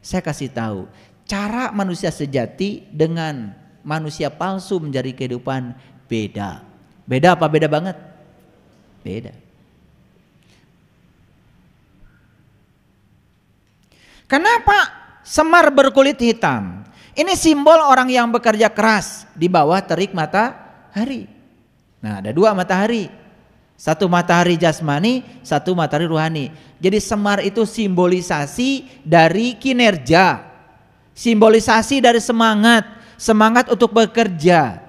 Saya kasih tahu, cara manusia sejati dengan manusia palsu mencari kehidupan beda. Beda apa beda banget? Beda. Kenapa Semar berkulit hitam? Ini simbol orang yang bekerja keras di bawah terik matahari. Nah, ada dua matahari. Satu matahari jasmani, satu matahari ruhani. Jadi Semar itu simbolisasi dari kinerja. Simbolisasi dari semangat. Semangat untuk bekerja.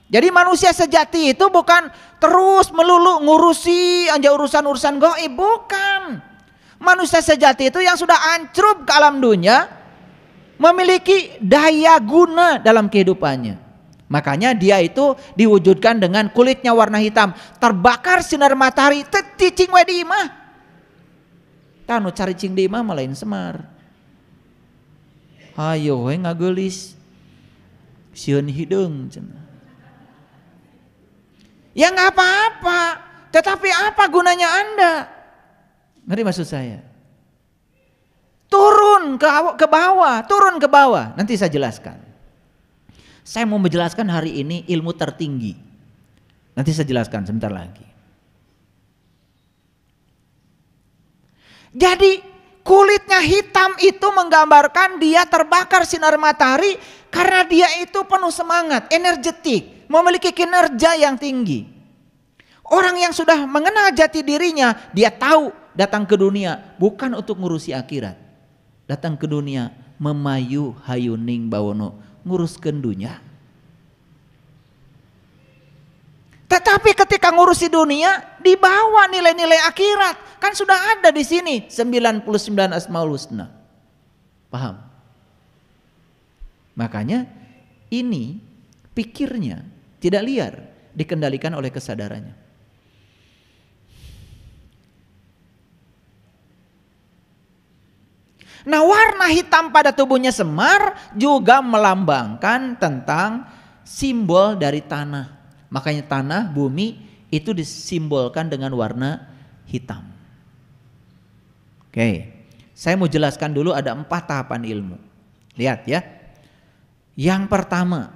Jadi manusia sejati itu bukan terus melulu ngurusi aja urusan-urusan gaib, bukan. Manusia sejati itu yang sudah ancrup ke alam dunia, memiliki daya guna dalam kehidupannya. Makanya dia itu diwujudkan dengan kulitnya warna hitam, terbakar sinar matahari, cicing we di imah. Tanu cari cing di imah lain Semar. Hayo we ngagelis. Sieun hideung cenah. Ya nggak apa-apa, tetapi apa gunanya Anda? Ngerti maksud saya? Turun ke bawah, turun ke bawah. Nanti saya jelaskan. Saya mau menjelaskan hari ini ilmu tertinggi. Nanti saya jelaskan sebentar lagi. Jadi kulitnya hitam itu menggambarkan dia terbakar sinar matahari karena dia itu penuh semangat, energetik, memiliki kinerja yang tinggi. Orang yang sudah mengenal jati dirinya, dia tahu datang ke dunia bukan untuk ngurusi akhirat. Datang ke dunia memayu hayuning bawono, nguruskeun dunia. Tetapi ketika ngurusi dunia dibawa nilai-nilai akhirat, kan sudah ada di sini 99 Asmaul Husna. Paham? Makanya ini pikirnya tidak liar, dikendalikan oleh kesadarannya. Nah, warna hitam pada tubuhnya Semar juga melambangkan tentang simbol dari tanah. Makanya tanah, bumi itu disimbolkan dengan warna hitam. Oke, saya mau jelaskan dulu ada 4 tahapan ilmu. Lihat ya. Yang pertama,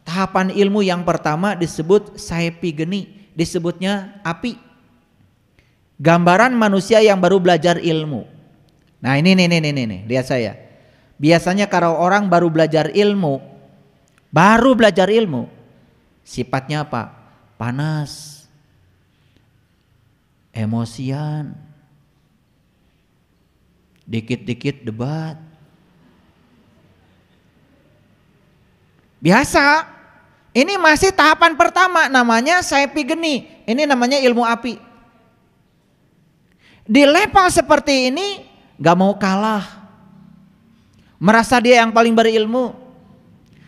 tahapan ilmu yang pertama disebut saepigeni, disebutnya api. Gambaran manusia yang baru belajar ilmu. Nah ini lihat saya. Biasanya kalau orang baru belajar ilmu, sifatnya apa? Panas, emosian, dikit-dikit debat. Biasa, ini masih tahapan pertama, namanya saepigeni. Ini namanya ilmu api. Di level seperti ini gak mau kalah, merasa dia yang paling berilmu.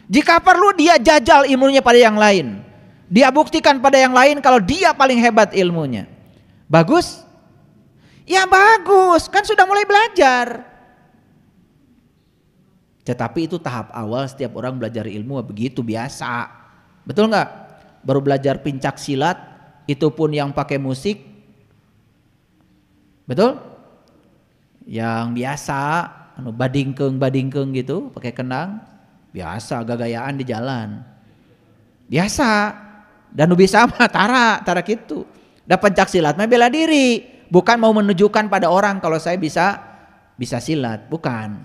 Jika perlu dia jajal ilmunya pada yang lain, dia buktikan pada yang lain kalau dia paling hebat ilmunya. Bagus? Ya bagus, kan sudah mulai belajar. Tetapi itu tahap awal setiap orang belajar ilmu begitu biasa. Betul nggak? Baru belajar pencak silat, itu pun yang pakai musik. Betul? Yang biasa badingkeung gitu pakai kenang, biasa gagayaan di jalan, biasa. Dan bisa mah tara gitu. Dapat pencak silat mah bela diri, bukan mau menunjukkan pada orang kalau saya bisa silat, bukan.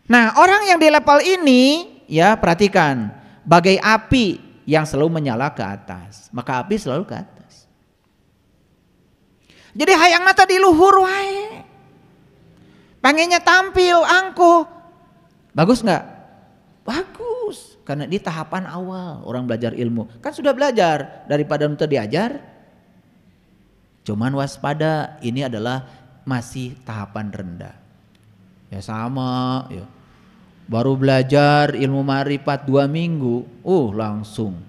Nah, orang yang di level ini ya perhatikan, bagai api yang selalu menyala ke atas, maka api selalu ke atas. Jadi hayang mata di luhur wae. Pengennya tampil angkuh. Bagus enggak? Bagus. Karena di tahapan awal orang belajar ilmu. Kan sudah belajar, daripada untuk diajar. Cuman waspada, ini adalah masih tahapan rendah. Ya sama ya. Baru belajar ilmu ma'rifat 2 minggu, langsung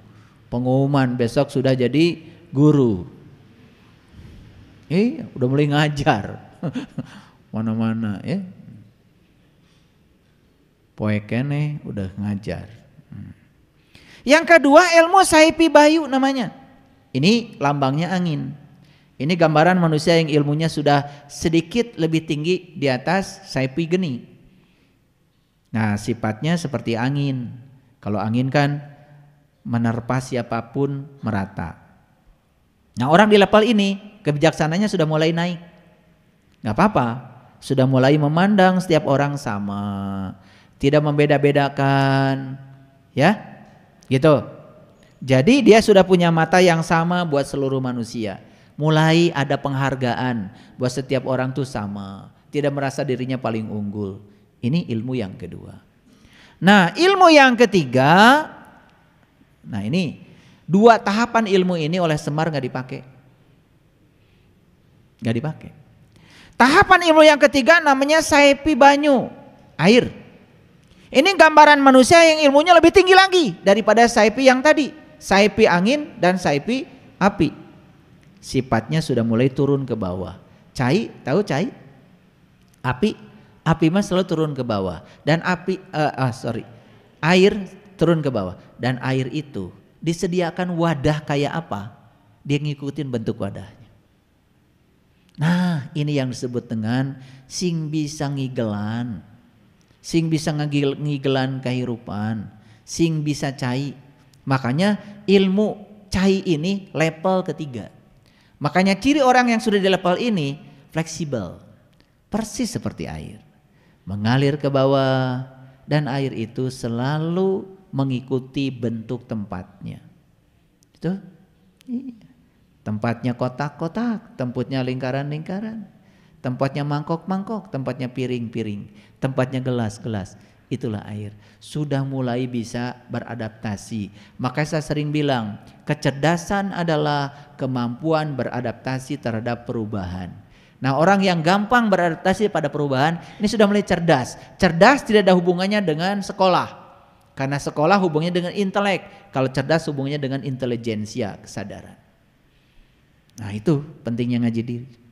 pengumuman besok sudah jadi guru. Udah mulai ngajar mana-mana ya. Poe kene udah ngajar. Yang kedua ilmu saipi bayu namanya. Ini lambangnya angin. Ini gambaran manusia yang ilmunya sudah sedikit lebih tinggi di atas sapi geni. Nah, sifatnya seperti angin. Kalau angin kan menerpa siapapun merata. Nah, orang di level ini kebijaksanaannya sudah mulai naik. Gak apa-apa, sudah mulai memandang setiap orang sama, tidak membeda-bedakan, ya, gitu. Jadi dia sudah punya mata yang sama buat seluruh manusia. Mulai ada penghargaan buat setiap orang tuh sama, tidak merasa dirinya paling unggul. Ini ilmu yang kedua. Nah, ilmu yang ketiga, nah ini dua tahapan ilmu ini oleh Semar nggak dipakai, nggak dipakai. Tahapan ilmu yang ketiga namanya saipi banyu, air. Ini gambaran manusia yang ilmunya lebih tinggi lagi daripada saipi yang tadi, saipi angin dan saipi api. Sifatnya sudah mulai turun ke bawah. Cai, tahu cai? Api mas selalu turun ke bawah. Dan air turun ke bawah. Dan air itu disediakan wadah kayak apa? Dia ngikutin bentuk wadahnya. Nah, ini yang disebut dengan sing bisa ngigelan. Sing bisa ngigelan kehidupan. Sing bisa cai. Makanya ilmu cai ini level ketiga. Makanya ciri orang yang sudah di level ini fleksibel, persis seperti air, mengalir ke bawah dan air itu selalu mengikuti bentuk tempatnya. Itu tempatnya kotak-kotak, tempatnya lingkaran-lingkaran, tempatnya mangkok-mangkok, tempatnya piring-piring, tempatnya gelas-gelas. Itulah air, sudah mulai bisa beradaptasi. Makanya saya sering bilang, kecerdasan adalah kemampuan beradaptasi terhadap perubahan. Nah, orang yang gampang beradaptasi pada perubahan, ini sudah mulai cerdas. Cerdas tidak ada hubungannya dengan sekolah. Karena sekolah hubungannya dengan intelek. Kalau cerdas hubungannya dengan intelijensia, kesadaran. Nah, itu pentingnya ngaji diri.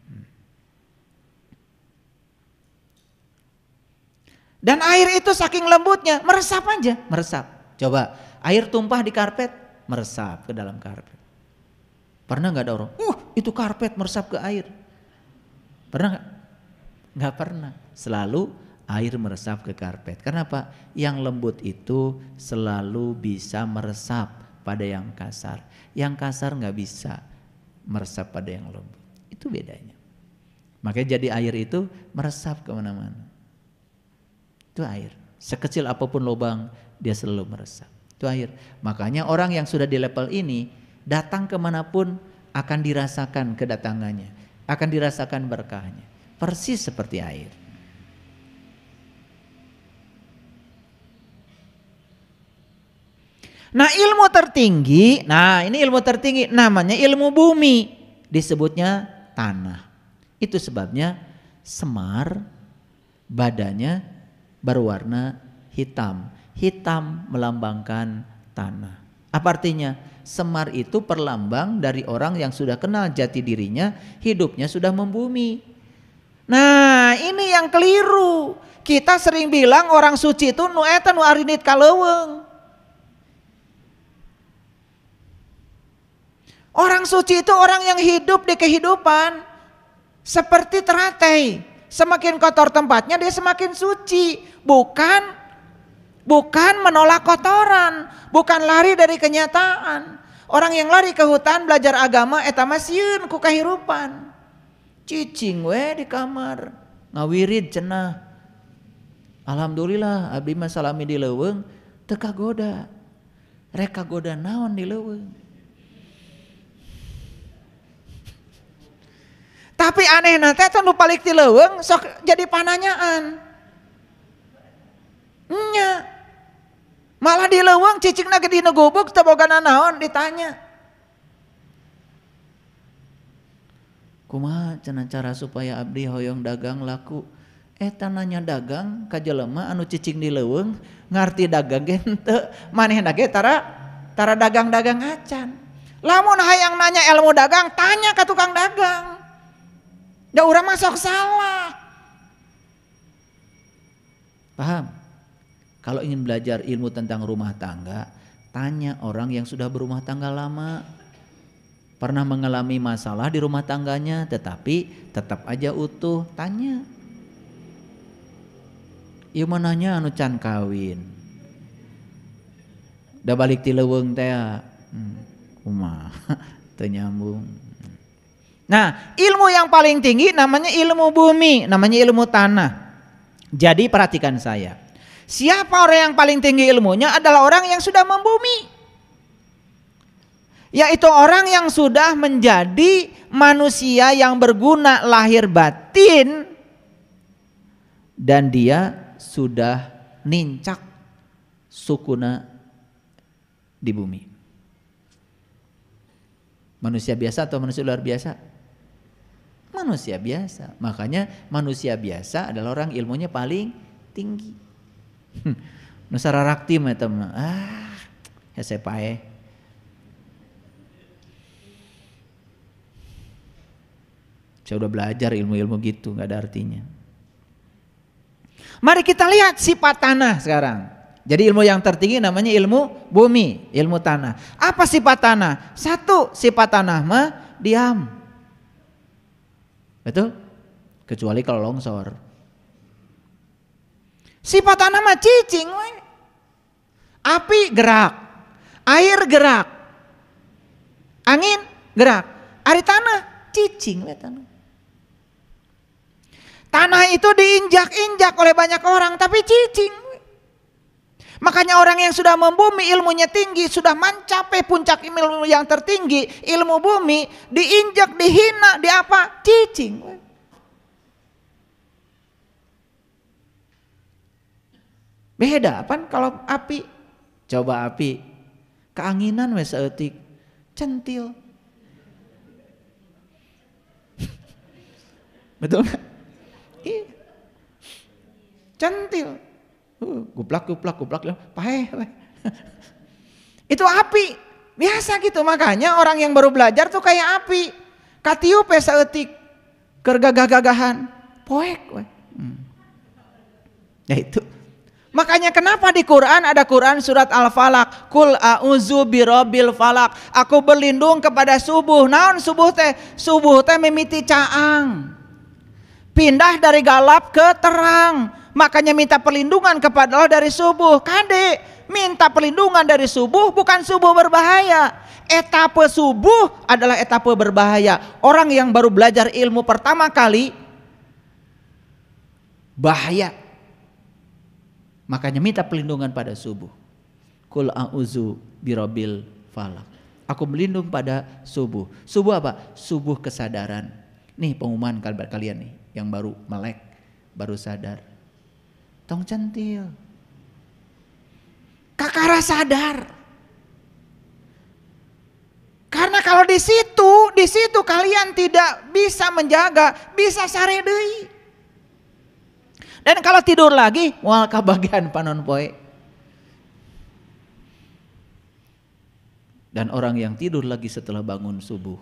Dan air itu saking lembutnya, meresap aja, meresap. Coba, air tumpah di karpet, meresap ke dalam karpet. Pernah nggak ada orang, itu karpet meresap ke air? Pernah nggak? Nggak pernah. Selalu air meresap ke karpet. Kenapa? Yang lembut itu selalu bisa meresap pada yang kasar. Yang kasar nggak bisa meresap pada yang lembut. Itu bedanya. Makanya jadi air itu meresap kemana-mana. Itu air. Sekecil apapun lubang dia selalu meresap. Itu air. Makanya orang yang sudah di level ini datang kemanapun akan dirasakan kedatangannya, akan dirasakan berkahnya. Persis seperti air. Nah, ilmu tertinggi, ini ilmu tertinggi namanya ilmu bumi, disebutnya tanah. Itu sebabnya Semar badannya berwarna hitam. Hitam melambangkan tanah. Apa artinya? Semar itu perlambang dari orang yang sudah kenal jati dirinya, hidupnya sudah membumi. Nah, ini yang keliru. Kita sering bilang orang suci itu nu eta nu arinit kaleuweung. Orang suci itu orang yang hidup di kehidupan seperti teratai. Semakin kotor tempatnya dia semakin suci. Bukan menolak kotoran, bukan lari dari kenyataan. Orang yang lari ke hutan belajar agama eta mah sieun ku kahirupan. Cicing we di kamar, ngawirid cenah. Alhamdulillah abdi mah salami di leuweung teu kagoda. Rek kagoda naon di leuweung. Tapi anehna teh nu balik ti leuweung sok jadi pananyaan. Nya. Malah di leuweung cicingna ge dina gubuk teu bogana naon ditanya. Kumaha cenah cara supaya abdi hoyong dagang laku? Eta nanya dagang ka jelema anu cicing di leuweung ngarti dagang ge henteu, manehna ge tara dagang-dagang acan. Lamun hayang nanya ilmu dagang, tanya ka tukang dagang. Da urang mah sok salah. Paham? Kalau ingin belajar ilmu tentang rumah tangga, tanya orang yang sudah berumah tangga lama. Pernah mengalami masalah di rumah tangganya tetapi tetap aja utuh, tanya. Ieu mananya anu can kawin. Da balik ti leuweung teh kumaha teu nyambung. Nah, ilmu yang paling tinggi namanya ilmu bumi, namanya ilmu tanah. Jadi perhatikan saya. Siapa orang yang paling tinggi ilmunya adalah orang yang sudah membumi. Yaitu orang yang sudah menjadi manusia yang berguna lahir batin dan dia sudah nincak sukuna di bumi. Manusia biasa atau manusia luar biasa? Manusia biasa. Makanya manusia biasa adalah orang ilmunya paling tinggi. Nusara rakti mah eta mah. Hese pae. Saya udah belajar ilmu-ilmu gitu, nggak ada artinya. Mari kita lihat sifat tanah sekarang. Jadi ilmu yang tertinggi namanya ilmu bumi, ilmu tanah. Apa sifat tanah? Satu, sifat tanah mah diam. Betul? Kecuali kalau longsor. Sifat tanah mah cicing. Api gerak, air gerak, angin gerak. Ari tanah cicing we tanah. Tanah itu diinjak-injak oleh banyak orang tapi cicing. Makanya orang yang sudah membumi ilmunya tinggi, sudah mencapai puncak ilmu yang tertinggi, ilmu bumi, diinjak, dihina, di apa? Cicing. Beda kan kalau api. Coba api keanginan we saeutik centil. Betul enggak? Iya. Centil. Guplak pahe. Itu api. Biasa gitu, makanya orang yang baru belajar tuh kayak api. Katiup we saeutik keur gagah-gagahan. Poek we. Ya itu. Makanya kenapa di Quran ada Quran surat Al-Falaq, Qul a'udzu birabbil falaq. Aku berlindung kepada subuh. Naon subuh teh? Subuh teh mimiti caang. Pindah dari galap ke terang. Makanya minta perlindungan kepada Allah dari subuh. Kade, minta perlindungan dari subuh bukan subuh berbahaya. Etape subuh adalah etape berbahaya. Orang yang baru belajar ilmu pertama kali bahaya. Makanya minta perlindungan pada subuh. Qul a'udzu birabbil falaq. Aku berlindung pada subuh. Subuh apa? Subuh kesadaran. Nih pengumuman kalian nih yang baru melek, baru sadar. Tong centil. Kakara sadar. Karena kalau di situ kalian tidak bisa menjaga, bisa sare deui. Dan kalau tidur lagi, moal kabagian panon poe. Dan orang yang tidur lagi setelah bangun subuh,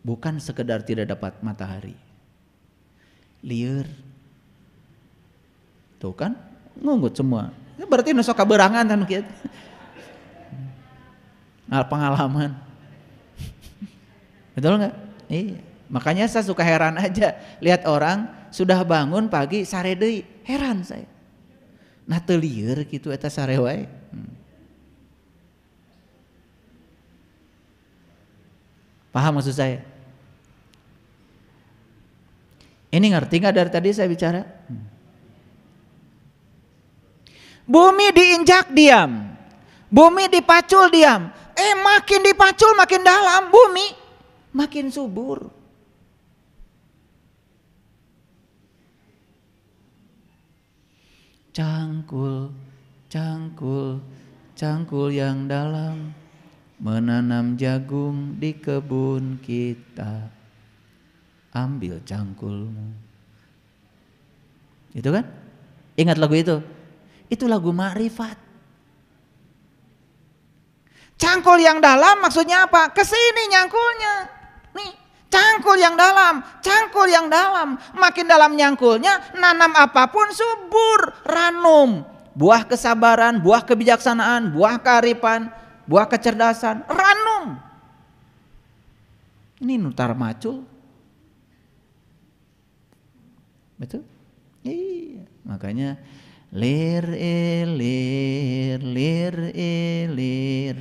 bukan sekedar tidak dapat matahari, lieur. Tuh kan, ngungut semua. Berarti nu sok kaberangan kan kieu. Pengalaman. Betul enggak? Iya. Makanya saya suka heran aja lihat orang sudah bangun pagi sare deui, heran saya. Nah teu lieur kitu eta sare wae. Paham maksud saya? Ini ngerti nggak dari tadi saya bicara? Bumi diinjak diam, bumi dipacul diam. Makin dipacul makin dalam, bumi makin subur. Cangkul, cangkul, cangkul yang dalam, menanam jagung di kebun kita. Ambil cangkulmu. Itu kan? Ingat lagu itu? Itu lagu Ma'rifat. Cangkul yang dalam maksudnya apa? Kesini nyangkulnya. Nih, cangkul yang dalam, cangkul yang dalam. Makin dalam nyangkulnya, nanam apapun subur, ranum. Buah kesabaran, buah kebijaksanaan, buah kearifan, buah kecerdasan, ranum. Ini nutar macul. Betul? Iya, makanya lir ilir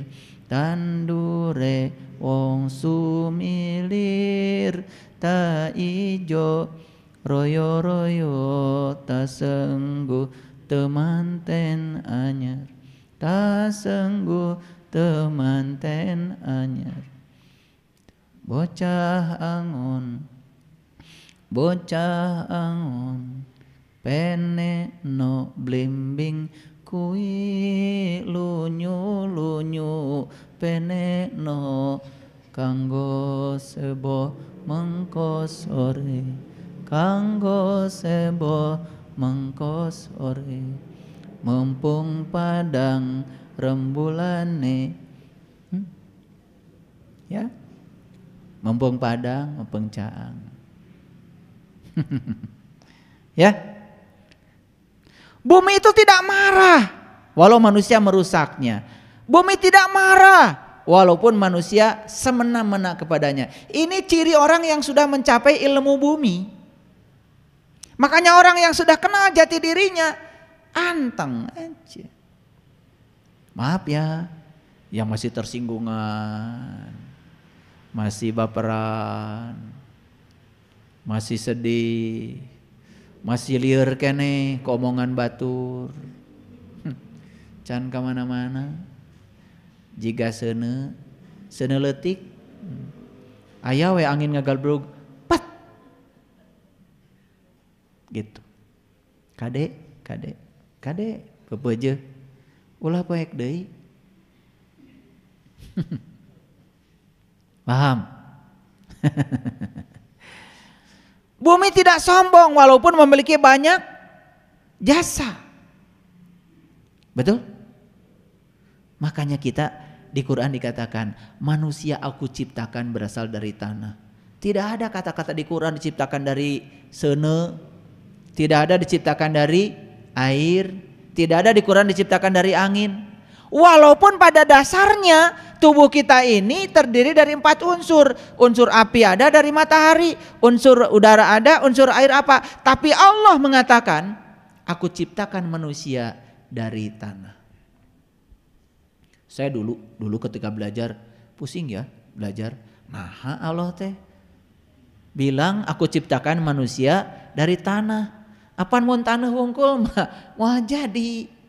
tandure wong sumilir ta ijo royo ta sengguh temanten anyar ta sengguh temanten anyar bocah angon pene no blimbing kui lunyu pene no kanggo sebo mengko sore mumpung padang rembulane ya mumpung padang mumpung caang ya. Bumi itu tidak marah walau manusia merusaknya. Bumi tidak marah walaupun manusia semena-mena kepadanya. Ini ciri orang yang sudah mencapai ilmu bumi. Makanya orang yang sudah kenal jati dirinya anteng aja. Maaf ya, yang masih tersinggungan, masih baperan, masih sedih, masih liar kene keomongan batur, can kemana-mana, jika sene letik, aya we angin ngagalbrug, pat, gitu, kade, pepeje, ulah poek deui, paham? Bumi tidak sombong walaupun memiliki banyak jasa. Betul? Makanya kita di Quran dikatakan manusia aku ciptakan berasal dari tanah. Tidak ada kata-kata di Quran diciptakan dari sene, tidak ada diciptakan dari air, tidak ada di Quran diciptakan dari angin. Walaupun pada dasarnya tubuh kita ini terdiri dari 4 unsur. Unsur api ada dari matahari, unsur udara ada, unsur air apa. Tapi Allah mengatakan, aku ciptakan manusia dari tanah. Saya dulu ketika belajar, pusing ya belajar. Nah Allah teh bilang aku ciptakan manusia dari tanah. Apaan mun tanah wungkul mah jadi.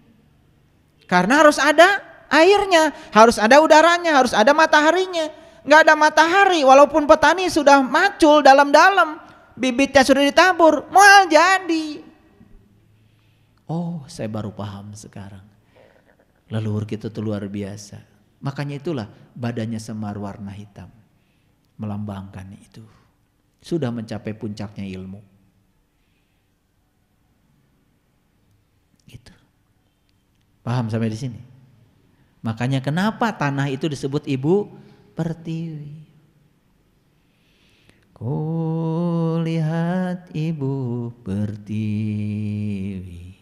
Karena harus ada airnya, harus ada udaranya, harus ada mataharinya. Nggak ada matahari, walaupun petani sudah macul dalam-dalam, bibitnya sudah ditabur, mual jadi. Oh, saya baru paham sekarang. Leluhur kita itu luar biasa. Makanya itulah badannya semar warna hitam, melambangkan itu. Sudah mencapai puncaknya ilmu. Gitu. Paham sampai di sini? Makanya kenapa tanah itu disebut ibu pertiwi? Ku lihat ibu pertiwi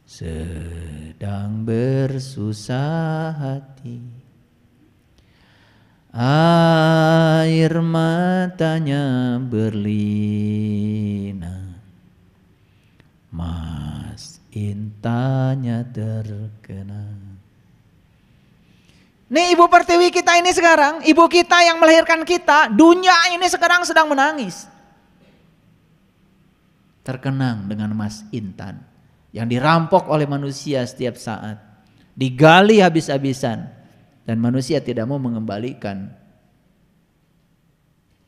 sedang bersusah hati, air matanya berlinang, Mas Intanya terkenang. Nih ibu pertiwi kita ini sekarang, ibu kita yang melahirkan kita, dunia ini sekarang sedang menangis. Terkenang dengan Mas Intan yang dirampok oleh manusia setiap saat, digali habis-habisan, dan manusia tidak mau mengembalikan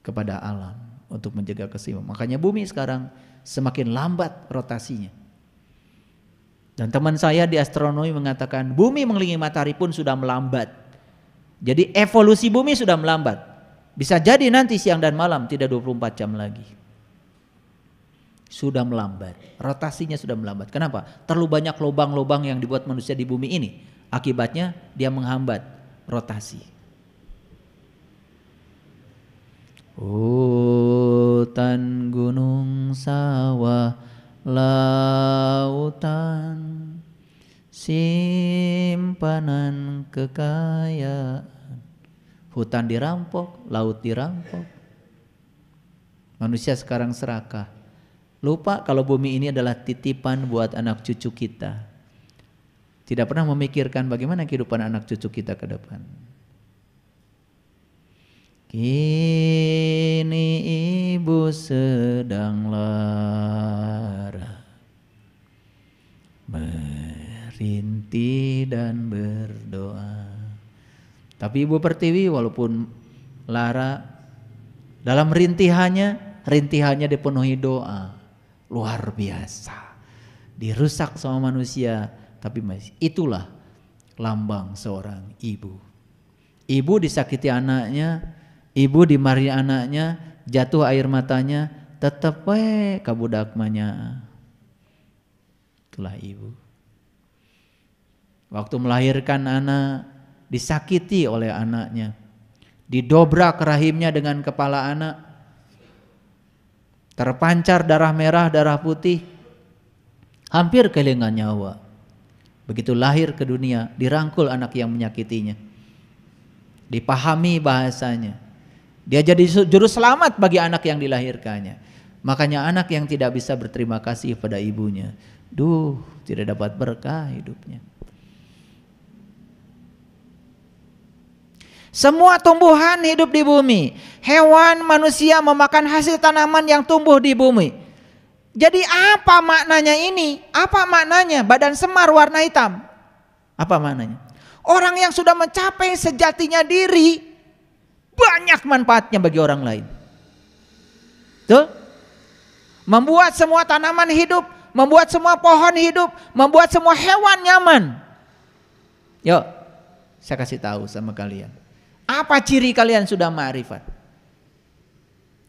kepada alam untuk menjaga keseimbangan. Makanya bumi sekarang semakin lambat rotasinya. Dan teman saya di astronomi mengatakan bumi mengelilingi matahari pun sudah melambat. Jadi evolusi bumi sudah melambat. Bisa jadi nanti siang dan malam tidak 24 jam lagi. Sudah melambat. Rotasinya sudah melambat. Kenapa? Terlalu banyak lubang-lubang yang dibuat manusia di bumi ini. Akibatnya dia menghambat rotasi. Hutan, gunung, sawah, lautan, simpanan kekayaan. Hutan dirampok, laut dirampok. Manusia sekarang serakah. Lupa kalau bumi ini adalah titipan buat anak cucu kita. Tidak pernah memikirkan bagaimana kehidupan anak cucu kita ke depan. Kini ibu sedang lara, merintih dan berdoa. Tapi Ibu Pertiwi walaupun lara, dalam rintihannya dipenuhi doa. Luar biasa. Dirusak sama manusia, tapi itulah lambang seorang ibu. Ibu disakiti anaknya, ibu dimarahi anaknya, jatuh air matanya, tetep kabudak manya. Itulah ibu. Waktu melahirkan anak, disakiti oleh anaknya, didobrak rahimnya dengan kepala anak, terpancar darah merah, darah putih, hampir kehilangan nyawa. Begitu lahir ke dunia, dirangkul anak yang menyakitinya, dipahami bahasanya, dia jadi juru selamat bagi anak yang dilahirkannya. Makanya anak yang tidak bisa berterima kasih pada ibunya, tidak dapat berkah hidupnya. Semua tumbuhan hidup di bumi, hewan, manusia memakan hasil tanaman yang tumbuh di bumi. Jadi apa maknanya ini? Apa maknanya badan semar warna hitam? Apa maknanya? Orang yang sudah mencapai sejatinya diri, banyak manfaatnya bagi orang lain. Tuh, membuat semua tanaman hidup, membuat semua pohon hidup, membuat semua hewan nyaman. Yuk, saya kasih tahu sama kalian. Apa ciri kalian sudah ma'rifat?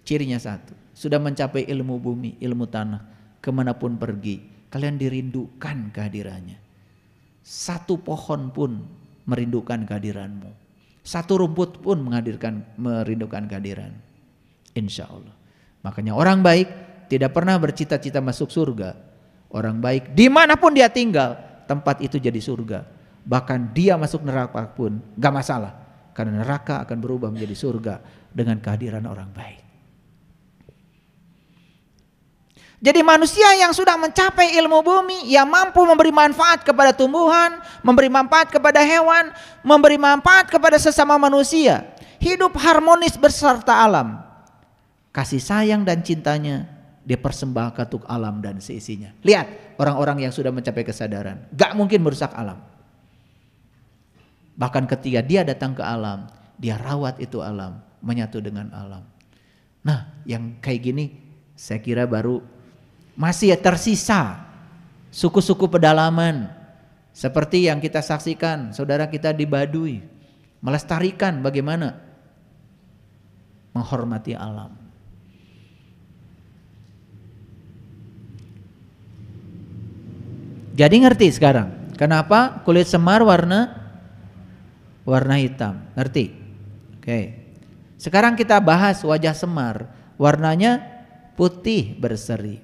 Cirinya satu, sudah mencapai ilmu bumi, ilmu tanah, kemanapun pergi, kalian dirindukan kehadirannya. Satu pohon pun merindukan kehadiranmu, satu rumput pun merindukan kehadiran. Insya Allah. Makanya orang baik tidak pernah bercita-cita masuk surga. Orang baik dimanapun dia tinggal, tempat itu jadi surga. Bahkan dia masuk neraka pun gak masalah, karena neraka akan berubah menjadi surga dengan kehadiran orang baik. Jadi manusia yang sudah mencapai ilmu bumi, yang mampu memberi manfaat kepada tumbuhan, memberi manfaat kepada hewan, memberi manfaat kepada sesama manusia, hidup harmonis beserta alam. Kasih sayang dan cintanya dipersembahkan untuk alam dan seisinya. Lihat orang-orang yang sudah mencapai kesadaran, gak mungkin merusak alam. Bahkan ketika dia datang ke alam, dia rawat itu alam, menyatu dengan alam. Nah, yang kayak gini saya kira baru masih tersisa suku-suku pedalaman seperti yang kita saksikan saudara kita di Baduy, melestarikan bagaimana menghormati alam. Jadi ngerti sekarang kenapa kulit semar warna hitam, ngerti? Oke. Sekarang kita bahas wajah semar, warnanya putih berseri.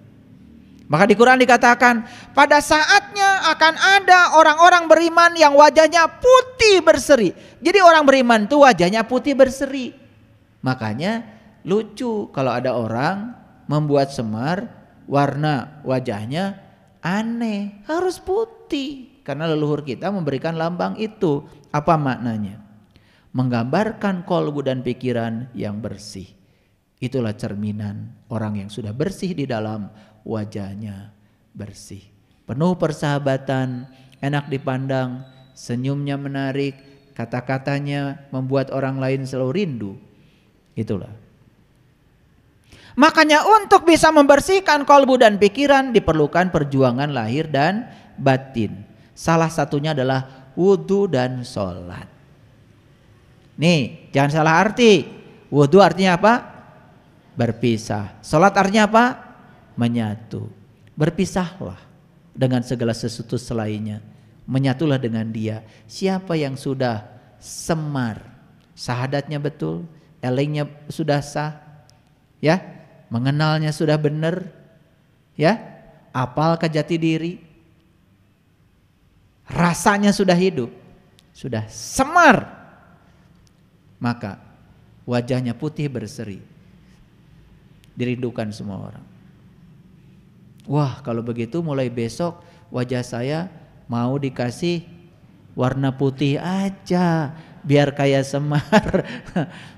Maka di Quran dikatakan pada saatnya akan ada orang-orang beriman yang wajahnya putih berseri. Jadi orang beriman itu wajahnya putih berseri. Makanya lucu kalau ada orang membuat semar warna wajahnya aneh, harus putih. Karena leluhur kita memberikan lambang itu. Apa maknanya? Menggambarkan kolbu dan pikiran yang bersih. Itulah cerminan orang yang sudah bersih di dalam, wajahnya bersih, penuh persahabatan, enak dipandang, senyumnya menarik, kata-katanya membuat orang lain selalu rindu. Itulah. Makanya untuk bisa membersihkan kolbu dan pikiran diperlukan perjuangan lahir dan batin. Salah satunya adalah wudhu dan sholat. Nih, jangan salah arti. Wudhu artinya apa? Berpisah. Sholat artinya apa? Menyatu. Berpisahlah dengan segala sesuatu selainnya, menyatulah dengan dia. Siapa yang sudah semar, syahadatnya betul, elingnya sudah sah, ya, mengenalnya sudah benar, ya, apal ke jati diri, rasanya sudah hidup, sudah semar, maka wajahnya putih berseri, dirindukan semua orang. Wah, kalau begitu mulai besok wajah saya mau dikasih warna putih aja biar kayak Semar.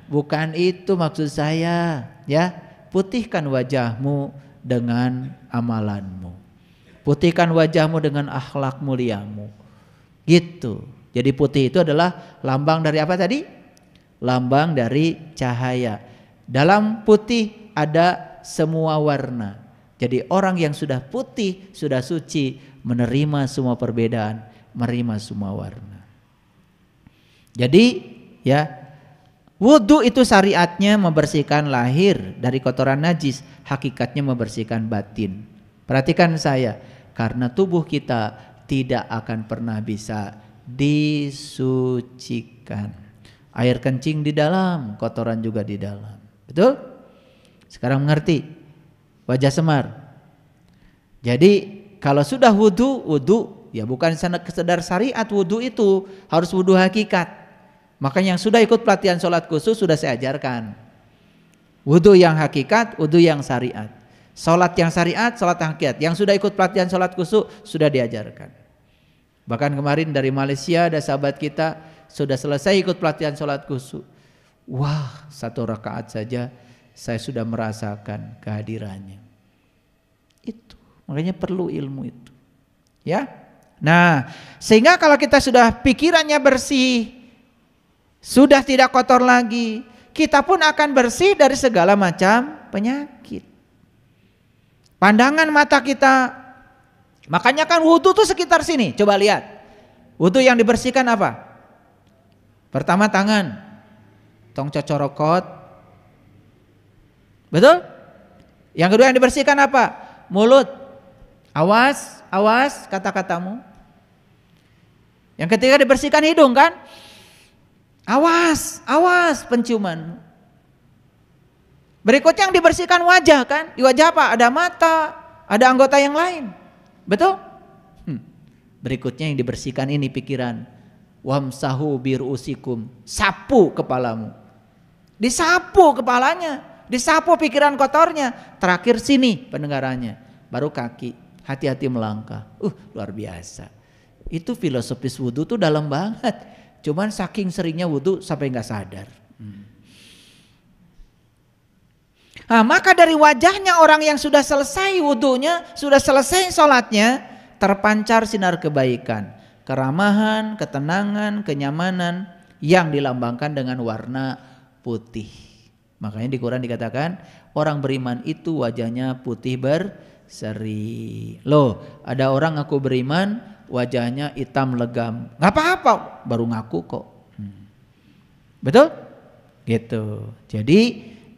Bukan itu maksud saya, ya. Putihkan wajahmu dengan amalanmu. Putihkan wajahmu dengan akhlak muliamu. Gitu. Jadi putih itu adalah lambang dari apa tadi? Lambang dari cahaya. Dalam putih ada semua warna. Jadi orang yang sudah putih, sudah suci, menerima semua perbedaan, menerima semua warna. Jadi ya, wudu itu syariatnya membersihkan lahir dari kotoran najis, hakikatnya membersihkan batin. Perhatikan saya, karena tubuh kita tidak akan pernah bisa disucikan. Air kencing di dalam, kotoran juga di dalam. Betul? Sekarang mengerti? Wajah Semar. Jadi kalau sudah wudu ya bukan sekedar syariat, wudu itu harus wudu hakikat. Makanya yang sudah ikut pelatihan sholat khusus sudah saya ajarkan. Wudu yang hakikat, wudu yang syariat. Sholat yang syariat, sholat hakikat. Yang sudah ikut pelatihan sholat khusus sudah diajarkan. Bahkan kemarin dari Malaysia ada sahabat kita sudah selesai ikut pelatihan sholat khusus. Wah, 1 rakaat saja saya sudah merasakan kehadirannya. Itu, makanya perlu ilmu itu. Ya. Nah, sehingga kalau kita sudah pikirannya bersih, sudah tidak kotor lagi, kita pun akan bersih dari segala macam penyakit. Pandangan mata kita, makanya kan wudu tuh sekitar sini. Coba lihat. Wudu yang dibersihkan apa? Pertama tangan. Tong cocorokot. Betul? Yang kedua yang dibersihkan apa? Mulut. Awas, awas kata-katamu. Yang ketiga dibersihkan hidung kan? Awas, awas penciumanmu. Berikutnya yang dibersihkan wajah kan? Di wajah apa? Ada mata, ada anggota yang lain. Betul? Berikutnya yang dibersihkan ini pikiran. Wamsahu birusikum. Sapu kepalamu. Disapu kepalanya. Disapu pikiran kotornya. Terakhir sini pendengarannya. Baru kaki. Hati-hati melangkah. Luar biasa. Itu filosofis wudu tuh dalam banget. Cuman saking seringnya wudu sampai gak sadar. Nah, maka dari wajahnya orang yang sudah selesai wudunya, sudah selesai sholatnya, terpancar sinar kebaikan, keramahan, ketenangan, kenyamanan yang dilambangkan dengan warna putih. Makanya di Quran dikatakan orang beriman itu wajahnya putih berseri. Loh, ada orang ngaku beriman wajahnya hitam legam. Gak apa-apa, baru ngaku kok. Betul? Gitu. Jadi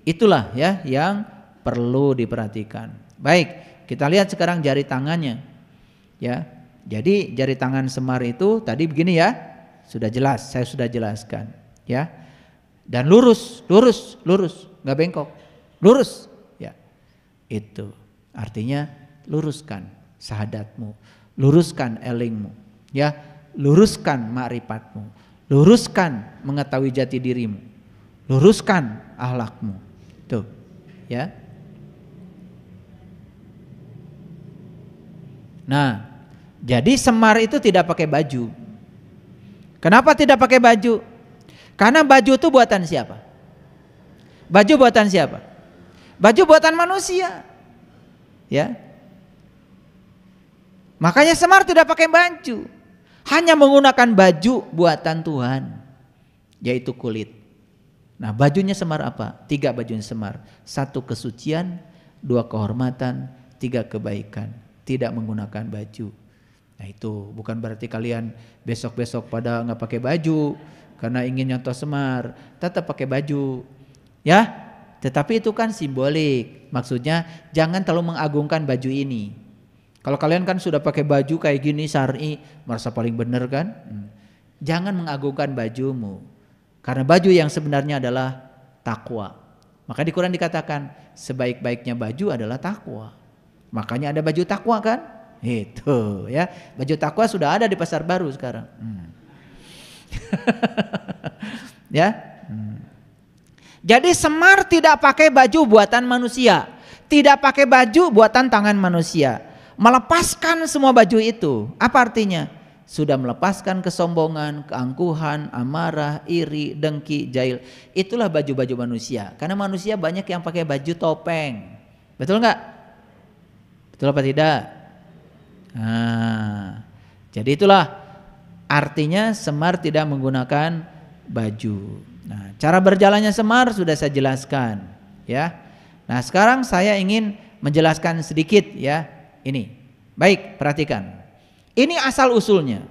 itulah ya yang perlu diperhatikan. Baik, kita lihat sekarang jari tangannya. Ya. Jadi jari tangan Semar itu tadi begini ya. Sudah jelas, saya sudah jelaskan, ya. Dan lurus, nggak bengkok, lurus, ya. Itu artinya luruskan syahadatmu, luruskan elingmu, ya, luruskan ma'rifatmu, luruskan mengetahui jati dirimu, luruskan akhlakmu, tuh, ya. Nah, jadi Semar itu tidak pakai baju. Kenapa tidak pakai baju? Karena baju itu buatan siapa? Baju buatan siapa? Baju buatan manusia. Ya. Makanya Semar tidak pakai baju. Hanya menggunakan baju buatan Tuhan, yaitu kulit. Nah, bajunya Semar apa? 3 bajunya Semar. 1 kesucian, 2 kehormatan, 3 kebaikan. Tidak menggunakan baju. Nah, itu bukan berarti kalian besok-besok pada nggak pakai baju karena ingin nyontoh Semar, tetap pakai baju, ya. Tetapi itu kan simbolik. Maksudnya jangan terlalu mengagungkan baju ini. Kalau kalian kan sudah pakai baju kayak gini syar'i, merasa paling benar kan? Jangan mengagungkan bajumu. Karena baju yang sebenarnya adalah takwa. Maka di Quran dikatakan sebaik-baiknya baju adalah takwa. Makanya ada baju takwa kan? Itu ya. Baju takwa sudah ada di Pasar Baru sekarang. Ya. Jadi Semar tidak pakai baju buatan manusia, tidak pakai baju buatan tangan manusia. Melepaskan semua baju itu. Apa artinya? Sudah melepaskan kesombongan, keangkuhan, amarah, iri, dengki, jahil. Itulah baju-baju manusia. Karena manusia banyak yang pakai baju topeng. Betul nggak? Betul apa tidak? Nah, jadi itulah artinya Semar tidak menggunakan baju. Nah, cara berjalannya Semar sudah saya jelaskan, ya. Nah, sekarang saya ingin menjelaskan sedikit, ya. Ini, baik, perhatikan. Ini asal usulnya.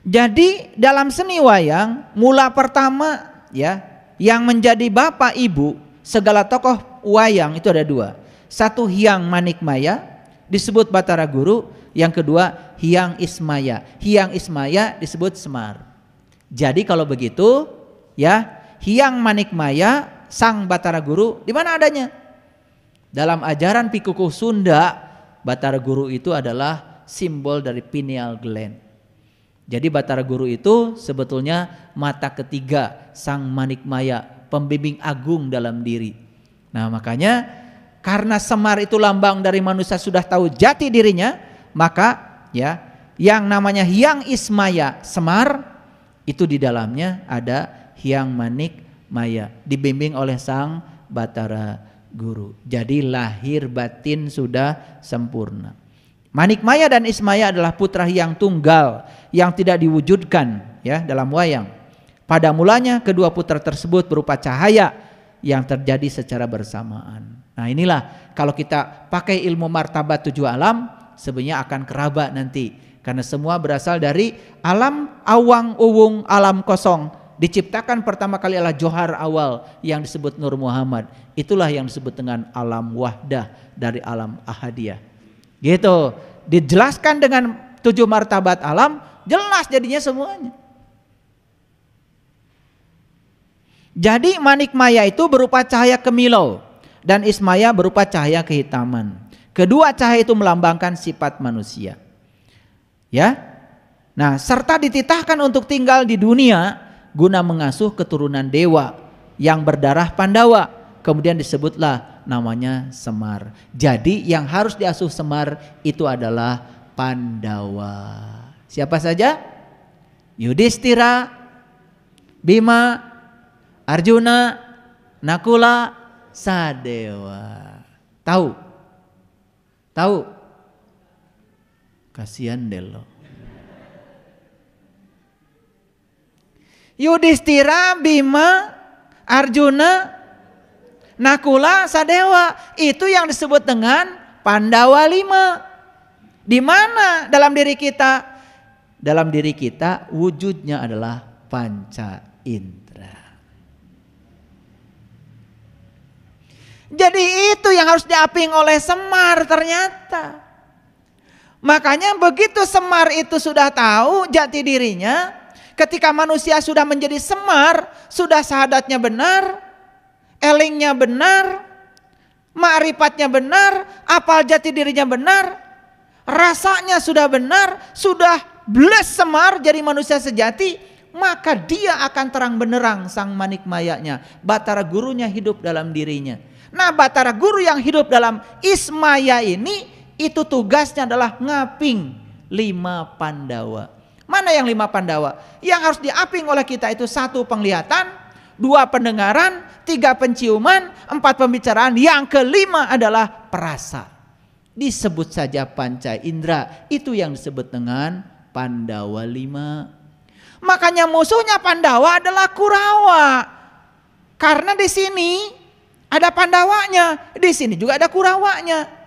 Jadi dalam seni wayang mula pertama, ya, yang menjadi bapak ibu segala tokoh wayang itu ada dua. Satu Hyang Manikmaya disebut Batara Guru, yang kedua Hyang Ismaya. Hyang Ismaya disebut Semar. Jadi kalau begitu, ya, Hyang Manikmaya sang Batara Guru di mana adanya? Dalam ajaran Pikukuh Sunda, Batara Guru itu adalah simbol dari pineal gland. Jadi Batara Guru itu sebetulnya mata ketiga sang Manikmaya, pembimbing agung dalam diri. Nah, makanya karena Semar itu lambang dari manusia sudah tahu jati dirinya, maka, ya, yang namanya Hyang Ismaya Semar itu di dalamnya ada Hyang Manikmaya dibimbing oleh sang Batara Guru. Jadi lahir batin sudah sempurna. Manikmaya dan Ismaya adalah putra Hyang Tunggal yang tidak diwujudkan, ya, dalam wayang. Pada mulanya kedua putra tersebut berupa cahaya yang terjadi secara bersamaan. Nah, inilah kalau kita pakai ilmu martabat tujuh alam sebenarnya akan kerabat nanti, karena semua berasal dari alam awang uwung, alam kosong. Diciptakan pertama kali adalah johar awal yang disebut Nur Muhammad. Itulah yang disebut dengan alam wahdah dari alam ahadiyah. Gitu, dijelaskan dengan tujuh martabat alam, jelas jadinya semuanya. Jadi Manikmaya itu berupa cahaya kemilau dan Ismaya berupa cahaya kehitaman. Kedua cahaya itu melambangkan sifat manusia. Ya. Nah, serta dititahkan untuk tinggal di dunia guna mengasuh keturunan dewa yang berdarah Pandawa. Kemudian disebutlah namanya Semar. Jadi yang harus diasuh Semar itu adalah Pandawa. Siapa saja? Yudhistira, Bima, Arjuna, Nakula, Sadewa. Tahu? Tahu? Kasihan Delo. Yudhistira, Bima, Arjuna, Nakula, Sadewa, itu yang disebut dengan Pandawa 5. Di mana dalam diri kita? Dalam diri kita wujudnya adalah panca indera. Jadi itu yang harus diaping oleh Semar ternyata. Makanya begitu Semar itu sudah tahu jati dirinya, ketika manusia sudah menjadi Semar, sudah syahadatnya benar, elingnya benar, ma'rifatnya benar, apal jati dirinya benar, rasanya sudah benar, sudah bless Semar jadi manusia sejati, maka dia akan terang benderang sang Manikmayanya. Batara Gurunya hidup dalam dirinya. Nah, Batara Guru yang hidup dalam Ismaya ini, itu tugasnya adalah ngaping 5 Pandawa. Mana yang 5 Pandawa? Yang harus diaping oleh kita itu 1 penglihatan, 2 pendengaran, 3 penciuman, 4 pembicaraan, yang kelima adalah perasa. Disebut saja panca indera, itu yang disebut dengan Pandawa 5. Makanya musuhnya Pandawa adalah Kurawa. Karena di sini ada Pandawanya, di sini juga ada Kurawanya.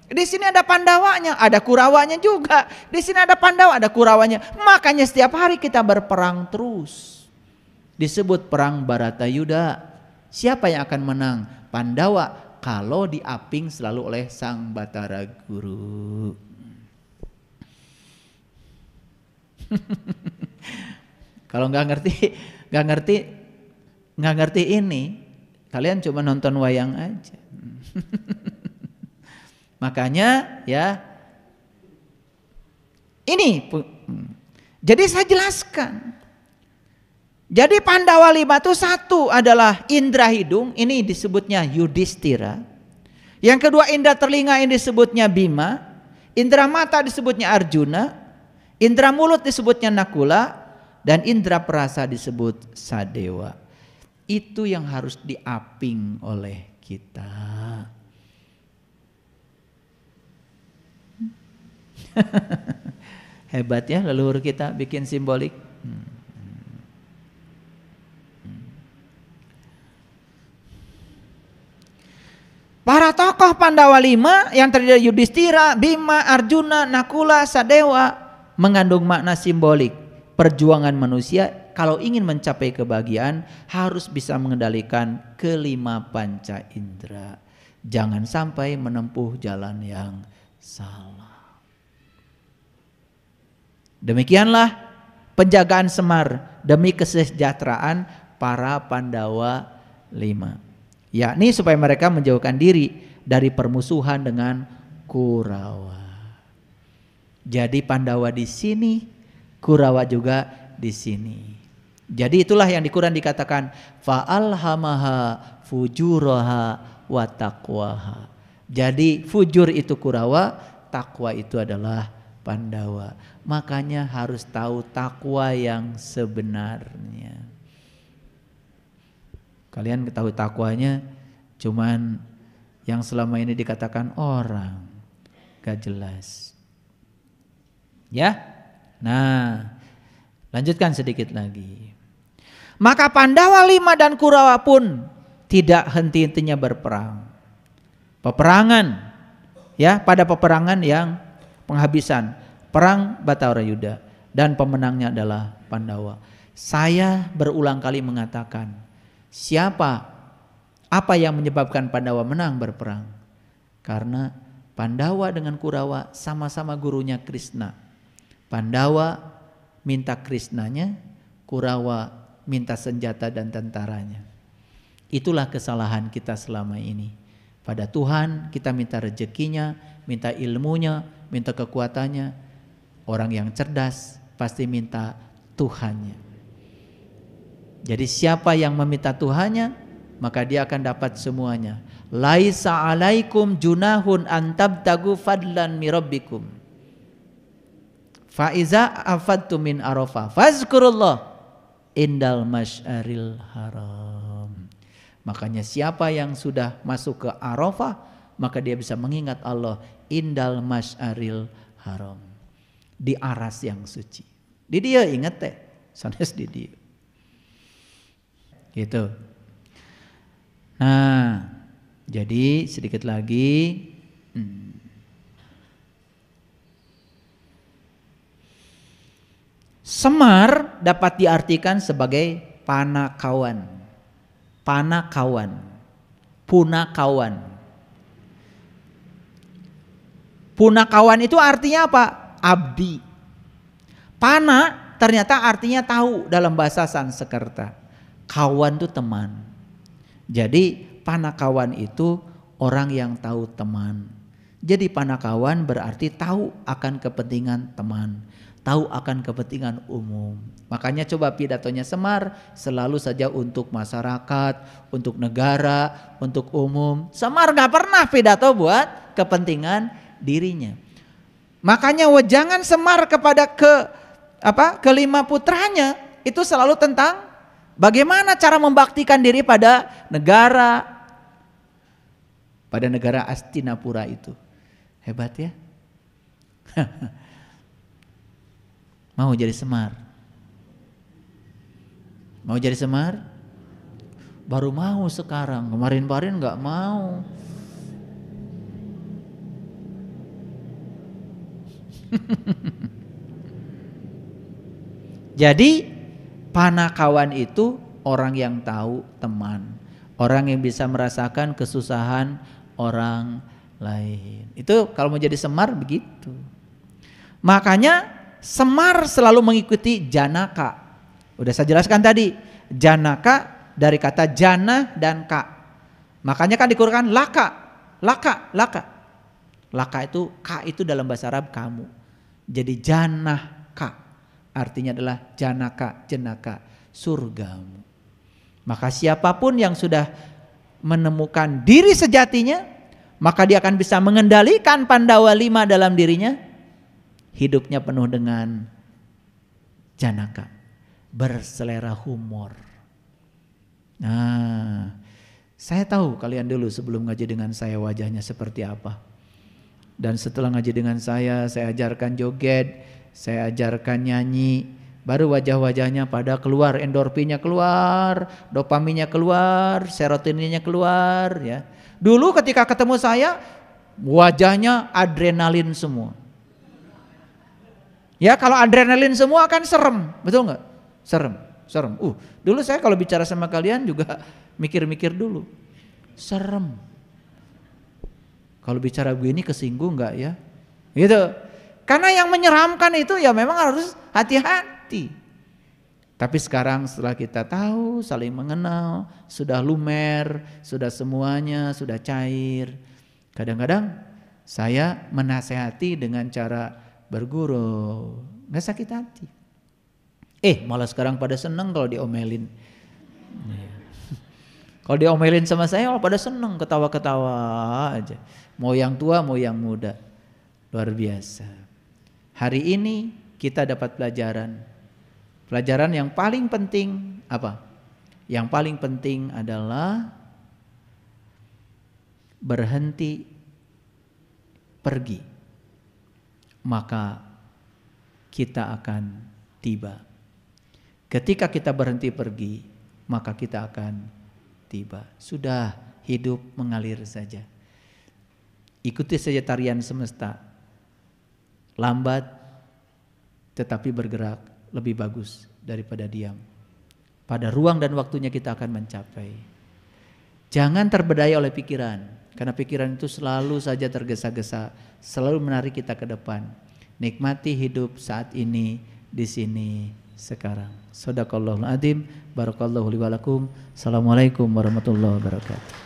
Di sini ada Pandawanya, ada Kurawanya juga. Di sini ada Pandawa, ada Kurawanya. Makanya setiap hari kita berperang terus. Disebut perang Baratayuda. Siapa yang akan menang? Pandawa, kalau diaping selalu oleh sang Batara Guru. Kalau nggak ngerti ini, kalian cuma nonton wayang aja. Makanya ya, ini jadi saya jelaskan. Jadi Pandawa 5 itu satu adalah indera hidung, ini disebutnya Yudhistira. Yang kedua indera telinga, ini disebutnya Bima. Indera mata disebutnya Arjuna. Indera mulut disebutnya Nakula. Dan indera perasa disebut Sadewa. Itu yang harus diaping oleh kita. Hebat ya leluhur kita bikin simbolik. Para tokoh Pandawa 5 yang terdiri dari Yudhistira, Bima, Arjuna, Nakula, Sadewa mengandung makna simbolik. Perjuangan manusia kalau ingin mencapai kebahagiaan harus bisa mengendalikan kelima panca indera. Jangan sampai menempuh jalan yang salah. Demikianlah penjagaan Semar demi kesejahteraan para Pandawa 5. Yakni supaya mereka menjauhkan diri dari permusuhan dengan Kurawa. Jadi Pandawa di sini, Kurawa juga di sini. Jadi itulah yang di Quran dikatakan fa'alhamaha fujuraha wa taqwaha. Jadi fujur itu Kurawa, takwa itu adalah Pandawa. Makanya harus tahu takwa yang sebenarnya. Kalian ketahui takwanya cuman yang selama ini dikatakan orang, gak jelas. Ya, nah lanjutkan sedikit lagi. Maka Pandawa 5 dan Kurawa pun tidak henti-hentinya berperang. Peperangan, ya pada peperangan yang penghabisan, perang Bhatarayuda, dan pemenangnya adalah Pandawa. Saya berulang kali mengatakan, apa yang menyebabkan Pandawa menang berperang? Karena Pandawa dengan Kurawa sama-sama gurunya Krishna. Pandawa minta Krishnanya, Kurawa minta senjata dan tentaranya. Itulah kesalahan kita selama ini. Pada Tuhan kita minta rezekinya, minta ilmunya, minta kekuatannya. Orang yang cerdas pasti minta Tuhannya. Jadi siapa yang meminta Tuhannya, maka dia akan dapat semuanya. Laisa alaikum junahun antabtagu fadlan mirabbikum. Fa iza afadtum min Arafah fazkurullah indal masyaril haram. Makanya siapa yang sudah masuk ke Arafah, maka dia bisa mengingat Allah indal masyaril haram. Di aras yang suci. Di dia ingat teh, sanes di dia. Gitu. Nah, jadi sedikit lagi. Semar dapat diartikan sebagai panakawan, panakawan, punakawan. Punakawan itu artinya apa? Abdi. Pana ternyata artinya tahu dalam bahasa Sanskerta. Kawan itu teman. Jadi panakawan itu orang yang tahu teman. Jadi panakawan berarti tahu akan kepentingan teman, tahu akan kepentingan umum. Makanya coba pidatonya Semar selalu saja untuk masyarakat, untuk negara, untuk umum. Semar gak pernah pidato buat kepentingan dirinya. Makanya wejangan Semar kepada kelima putranya itu selalu tentang bagaimana cara membaktikan diri pada negara Astinapura itu. Hebat ya. Mau jadi Semar? Mau jadi Semar? Baru mau sekarang, kemarin-kemarin gak mau. Jadi panakawan itu orang yang tahu teman, orang yang bisa merasakan kesusahan orang lain. Itu kalau mau jadi Semar begitu. Makanya Semar selalu mengikuti Janaka. Udah saya jelaskan tadi, Janaka dari kata jana dan ka. Makanya kan di Quran laka. Laka itu ka itu dalam bahasa Arab kamu. Jadi janaka artinya adalah janaka, jenaka. surgamu. Maka siapapun yang sudah menemukan diri sejatinya, maka dia akan bisa mengendalikan Pandawa 5 dalam dirinya. Hidupnya penuh dengan janaka, berselera humor. Nah, saya tahu kalian dulu sebelum ngaji dengan saya wajahnya seperti apa. Dan setelah ngaji dengan saya ajarkan joget, saya ajarkan nyanyi. Baru wajah-wajahnya pada keluar, endorfinnya keluar, dopaminnya keluar, serotoninnya keluar ya. Dulu ketika ketemu saya, wajahnya adrenalin semua. Ya kalau adrenalin semua kan serem, betul nggak? Serem. Dulu saya kalau bicara sama kalian juga mikir-mikir dulu, serem. Kalau bicara begini kesinggung nggak ya? Gitu. Karena yang menyeramkan itu ya memang harus hati-hati. Tapi sekarang setelah kita tahu, saling mengenal, sudah lumer, sudah semuanya, sudah cair. Kadang-kadang saya menasehati dengan cara berguru, nggak sakit hati. Malah sekarang pada seneng kalau diomelin. Kalau diomelin sama saya malah pada seneng, ketawa-ketawa aja. Mau yang tua, mau yang muda. Luar biasa. Hari ini kita dapat pelajaran. Pelajaran yang paling penting apa? Yang paling penting adalah berhenti pergi. Maka kita akan tiba. Ketika kita berhenti pergi, maka kita akan tiba. Sudah, hidup mengalir saja. Ikuti saja tarian semesta. Lambat tetapi bergerak lebih bagus daripada diam. Pada ruang dan waktunya kita akan mencapai. Jangan terbedaya oleh pikiran, karena pikiran itu selalu saja tergesa-gesa, selalu menarik kita ke depan. Nikmati hidup saat ini, di sini, sekarang. Shadaqallahul adzim, barakallahu li wa lakum. Assalamualaikum warahmatullahi wabarakatuh.